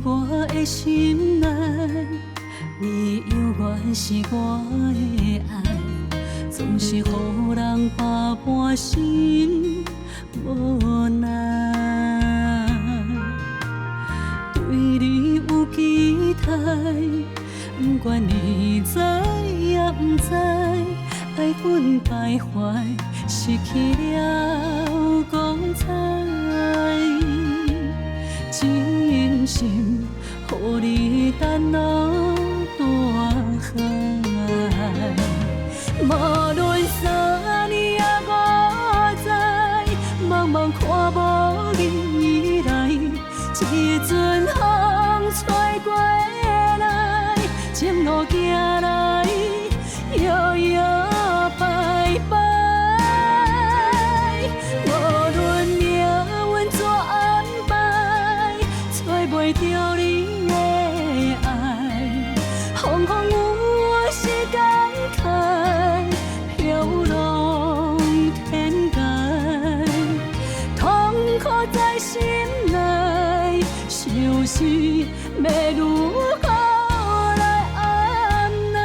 我的心内，你永远是我的爱，总是予人百般心无奈。对你有期待，不管你知也不知，爱恨徘徊，失去了光彩。真心予你等候大海，无论三年也五载，茫茫看无你来，一阵风吹过来，前路行来摇摇摆摆。无论命运怎安排，找袂着你的爱，风风雨雨是感慨，飘浪天涯，痛苦在心内，想是要如何来安奈？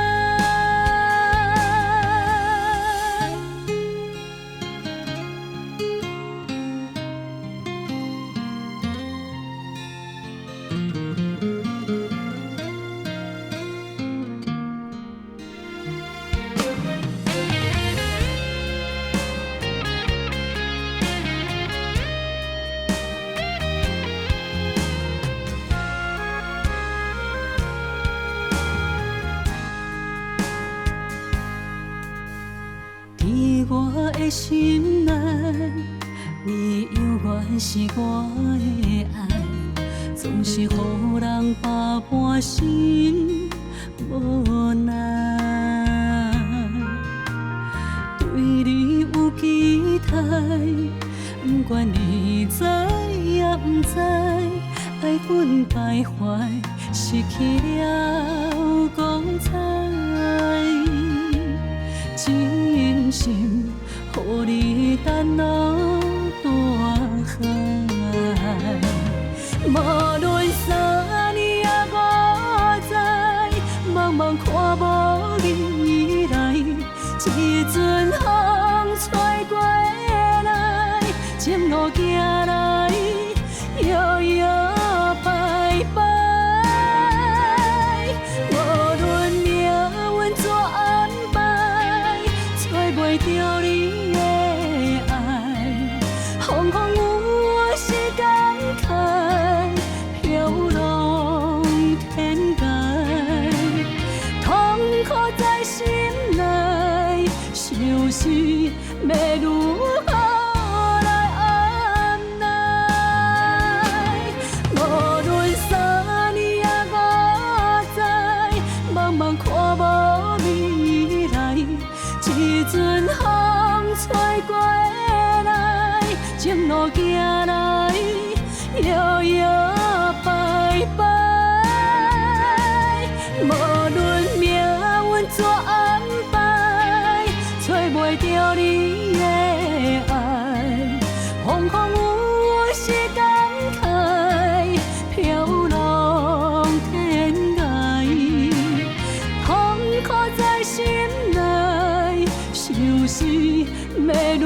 在我的心内，你永远是我的爱，总是予人百般心无奈。对你有期待，不管你知也不知，爱恨徘徊，失去了光彩。真心予你等候大海，无论三年也五载，茫茫看无你来，一阵风吹过来，前路行来摇摇摆摆。无论命运怎安排，找袂着你的爱，风风雨雨是感慨，飘浪天涯，痛苦在心内，想是要如何来安奈？无论三年也五载，茫茫看无你来，一阵风吹过来，前路行来摇摇摆摆。无论命运怎安排，找袂着你的爱，风风雨雨是感慨，飘浪天涯，痛苦在心内，想是要如